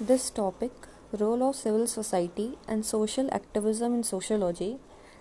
This topic, role of civil society and social activism in sociology,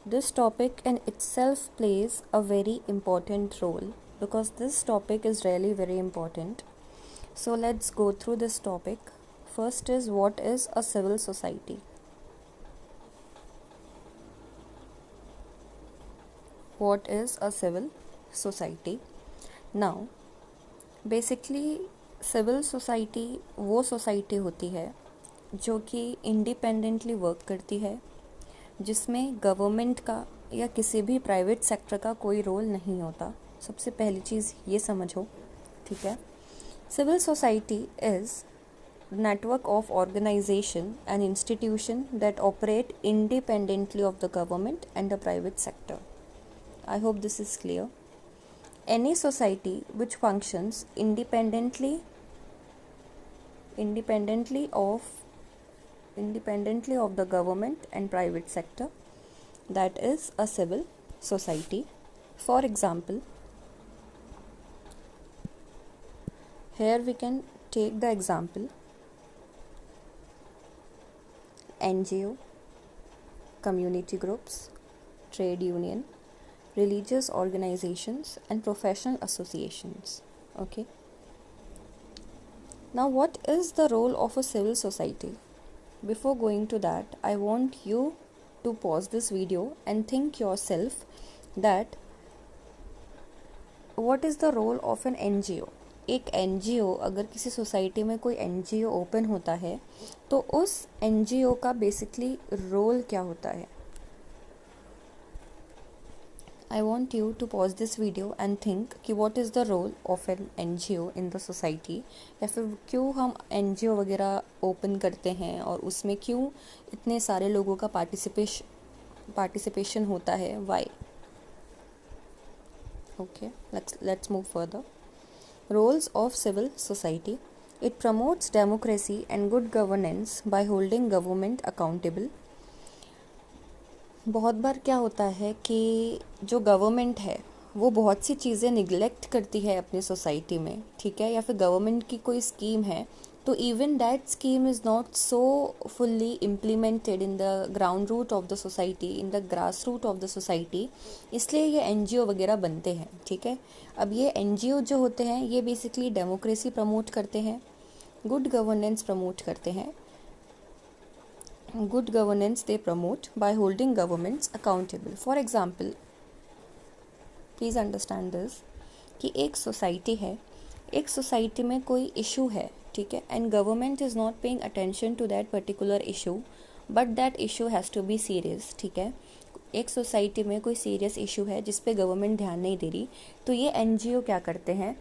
this topic in itself plays a very important role because this topic is really very important. So let's go through this topic. First is, what is a civil society? What is a civil society? Now, basically civil society वो society होती है जो कि independently work करती है, जिसमें government का या किसी भी प्राइवेट सेक्टर का कोई रोल नहीं होता. सबसे पहली चीज़ ये समझो, ठीक है. Civil society is network of organization and institution that operate independently of the government and the private sector. I hope this is clear. Any society which functions independently of the government and private sector, that is a civil society. For example, here we can take the example NGO, community groups, trade union, religious organizations and professional associations. Okay. Now, what is the role of a civil society? Before going to that, I want you to pause this video and think yourself that what is the role of an NGO? एक NGO, अगर किसी society में कोई NGO open होता है तो उस NGO का बेसिकली रोल क्या होता है? I want you to pause this video and think कि what is the role of an NGO in the society, या फिर क्यों हम NGO वगैरह ओपन करते हैं और उसमें क्यों इतने सारे लोगों का पार्टिसिपेशन होता है. Why? Okay, let's move further. Roles of civil society. It promotes democracy and good governance by holding government accountable. बहुत बार क्या होता है कि जो गवर्नमेंट है वो बहुत सी चीज़ें निगलेक्ट करती है अपनी सोसाइटी में, ठीक है, या फिर गवर्नमेंट की कोई स्कीम है तो even that scheme is not so fully implemented in the ground root of the society, in the grass root of the society, इसलिए ये NGO वगैरह बनते हैं, ठीक है. अब ये NGO जो होते हैं ये बेसिकली डेमोक्रेसी प्रमोट करते हैं, गुड गवर्नेंस प्रमोट करते हैं. Good governance they promote by holding governments accountable. For example, please understand this कि एक सोसाइटी है, एक सोसाइटी में कोई इशू है, ठीक है, and government is not paying attention to that particular issue, but that issue has to be serious, ठीक है. एक सोसाइटी में कोई सीरियस इशू है जिस पे गवर्नमेंट ध्यान नहीं दे रही, तो ये NGO क्या करते हैं?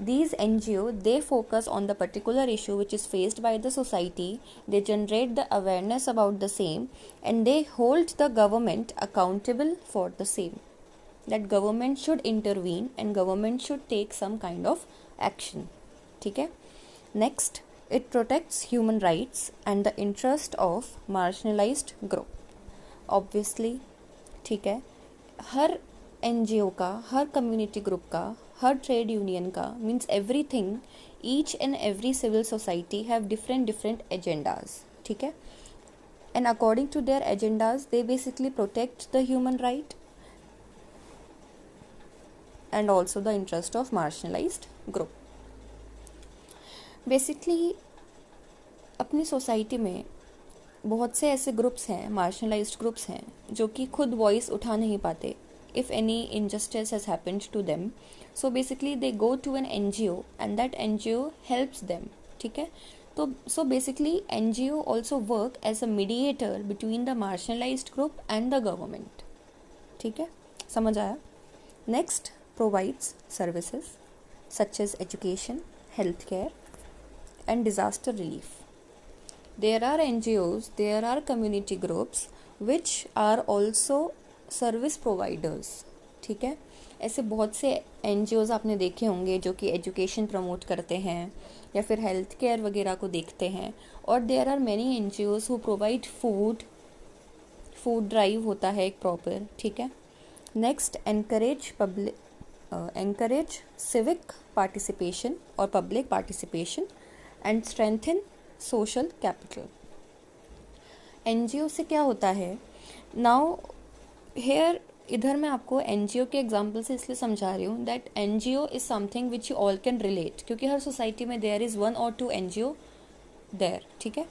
These NGO, they focus on the particular issue which is faced by the society, they generate the awareness about the same and they hold the government accountable for the same. That government should intervene and government should take some kind of action. ठीक है. Next, it protects human rights and the interest of marginalized group. Obviously, ठीक है, हर NGO का, हर community group का, हर trade union का, means everything, each and every civil society have different agendas, ठीक है, and according to their agendas they basically protect the human right and also the interest of marginalised group. Basically अपनी society में बहुत से ऐसे groups हैं, marginalised groups हैं, जो कि खुद वॉइस उठा नहीं पाते if any injustice has happened to them. So basically they go to an NGO and that NGO helps them, ठीक है. तो so basically NGO also work as a mediator between the marginalized group and the government, ठीक है, समझ आया. Next, provides services such as education, healthcare and disaster relief. There are NGOs, there are community groups which are also service providers, ठीक है. ऐसे बहुत से NGOs आपने देखे होंगे जो कि एजुकेशन प्रमोट करते हैं या फिर हेल्थ केयर वगैरह को देखते हैं, और there are many NGOs who provide food drive होता है एक प्रॉपर, ठीक है. नेक्स्ट, एनकरेज सिविक पार्टिसिपेशन और public participation and strengthen social capital. NGO से क्या होता है, नाउ हेयर इधर मैं आपको एनजीओ के एग्जाम्पल से इसलिए समझा रही हूँ that NGO is something which you all can relate, क्योंकि हर सोसाइटी में there is 1 or 2 NGO there, ठीक है।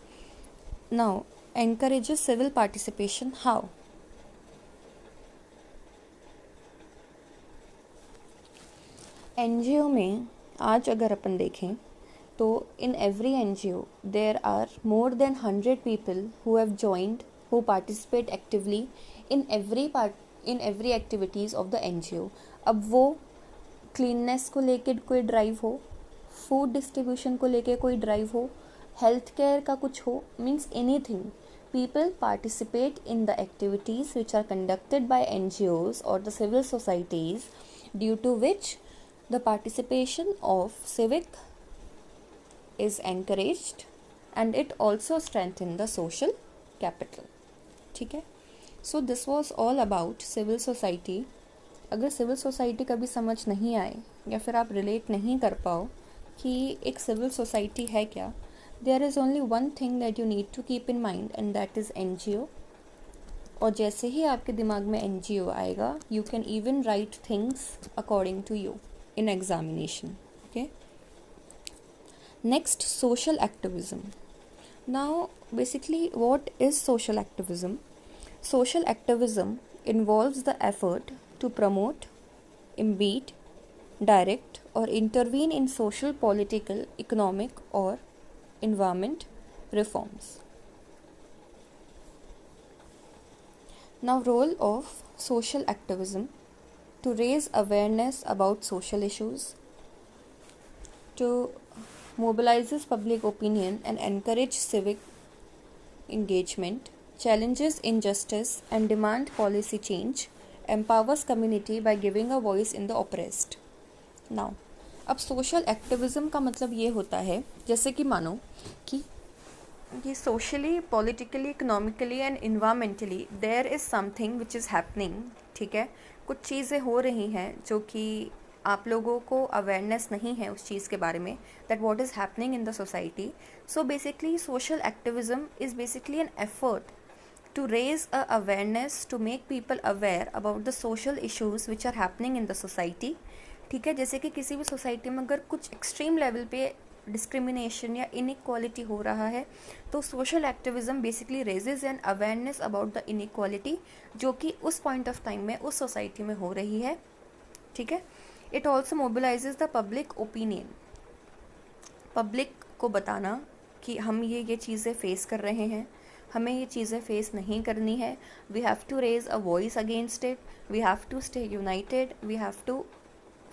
Now encourages civil participation, how? NGO में आज अगर अपन देखें तो in every NGO there are more than 100 people who have joined, who participate actively in every activities of the NGO। अब वो क्लीननेस को लेके कोई ड्राइव हो, फूड डिस्ट्रीब्यूशन को लेके कोई ड्राइव हो, हेल्थ केयर का कुछ हो, means anything, people participate in the activities which are conducted by NGOs or the civil societies, due to which the participation of civic is encouraged and it also strengthens the social capital, ठीक है। So this was all about civil society. अगर civil society कभी समझ नहीं आए या फिर आप रिलेट नहीं कर पाओ कि एक सिविल सोसाइटी है क्या, there is only one thing that you need to keep in mind and that is NGO. और जैसे ही आपके दिमाग में एनजीओ आएगा, you can even write things according to you in examination, okay? Next, social activism. Now basically what is social activism? Social activism involves the effort to promote, impede, direct or intervene in social, political, economic or environment reforms. Now role of social activism: to raise awareness about social issues, to mobilizes public opinion and encourage civic engagement, challenges injustice and demand policy change, empowers community by giving a voice in the oppressed. Now, अब social activism का मतलब ये होता है, जैसे कि मानो कि ये socially, politically, economically and environmentally there is something which is happening, ठीक है। कुछ चीज़ें हो रही हैं जो कि आप लोगों को अवेयरनेस नहीं है उस चीज़ के बारे में, that what is happening in the society. So basically social activism is basically an effort to raise a awareness, to make people aware about the social issues which are happening in the society, ठीक है। जैसे कि किसी भी society में अगर कुछ extreme level पे डिस्क्रिमिनेशन या इनइक्वालिटी हो रहा है, तो social activism basically raises an awareness about the inequality जो कि उस पॉइंट ऑफ टाइम में उस सोसाइटी में हो रही है, ठीक है। It also mobilises the public opinion, public को बताना कि हम ये चीज़ें फेस कर रहे हैं, हमें ये चीज़ें फेस नहीं करनी है, we have to raise a voice against it, we have to stay united, we have to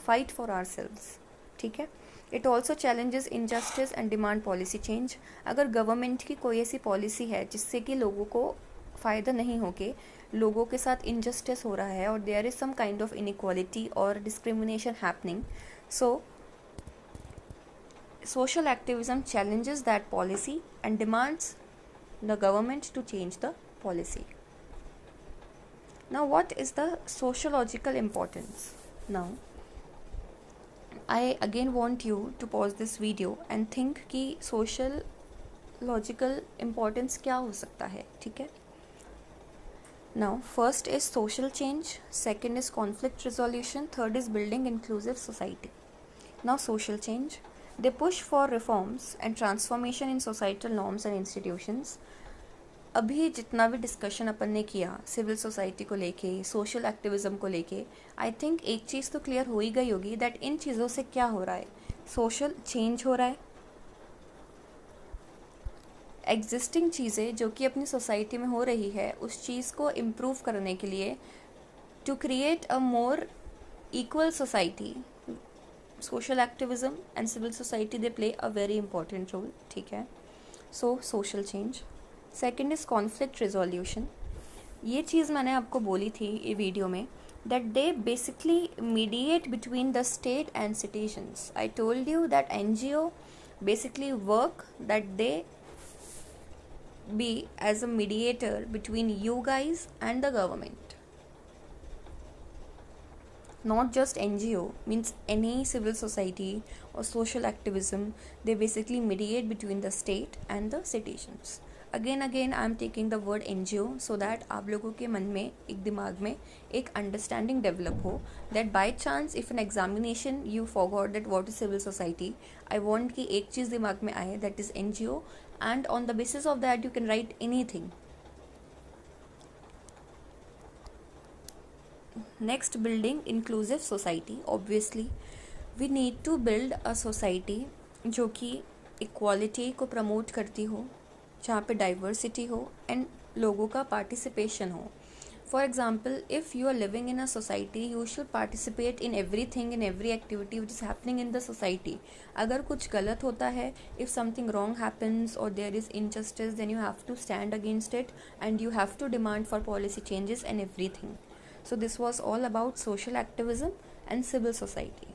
fight for ourselves, ठीक है। It also challenges injustice and demand policy change. अगर गवर्नमेंट की कोई ऐसी पॉलिसी है जिससे कि लोगों को फ़ायदा नहीं हो के लोगों के साथ इनजस्टिस हो रहा है और there is some kind of inequality और discrimination happening, so social activism challenges that policy and demands the government to change the policy. Now what is the sociological importance? Now I again want you to pause this video and think कि sociological importance क्या हो सकता है, ठीक है। Now first is social change, second is conflict resolution, third is building inclusive society. Now social change, they push for reforms and transformation in societal norms and institutions. अभी जितना भी डिस्कशन अपन ने किया सिविल सोसाइटी को लेके, social activism को लेके, I think एक चीज़ तो क्लियर हो ही गई होगी दैट इन चीज़ों से क्या हो रहा है, सोशल चेंज हो रहा है। एग्जिस्टिंग चीज़ें जो कि अपनी सोसाइटी में हो रही है उस चीज़ को इम्प्रूव करने के लिए, to create a more equal society, social activism and civil society they play a very important role, ठीक है। so social change, second is conflict resolution। ये चीज़ मैंने आपको बोली थी ये वीडियो में that they basically mediate between the state and citizens. I told you that NGO basically work that they be as a mediator between you guys and the government, not just NGO, means any civil society or social activism. They basically mediate between the state and the citizens. Again I am taking the word NGO so that आप लोगों के मन में एक दिमाग में एक understanding develop हो that by chance if an examination you forgot that what is civil society, I want कि एक चीज़ दिमाग में आए that is NGO, and on the basis of that you can write anything. Next, building inclusive society. Obviously we need to build a society जो कि equality को promote करती हो, जहाँ पे डाइवर्सिटी हो एंड लोगों का पार्टिसिपेशन हो. For example, if you are living in a society you should participate in everything, in every activity which is happening in the society. अगर कुछ गलत होता है, इफ़ समथिंग रॉन्ग हैपन्स और there is injustice, then you have to stand against it and you have to demand for policy changes and everything. So this was all about social activism and civil society.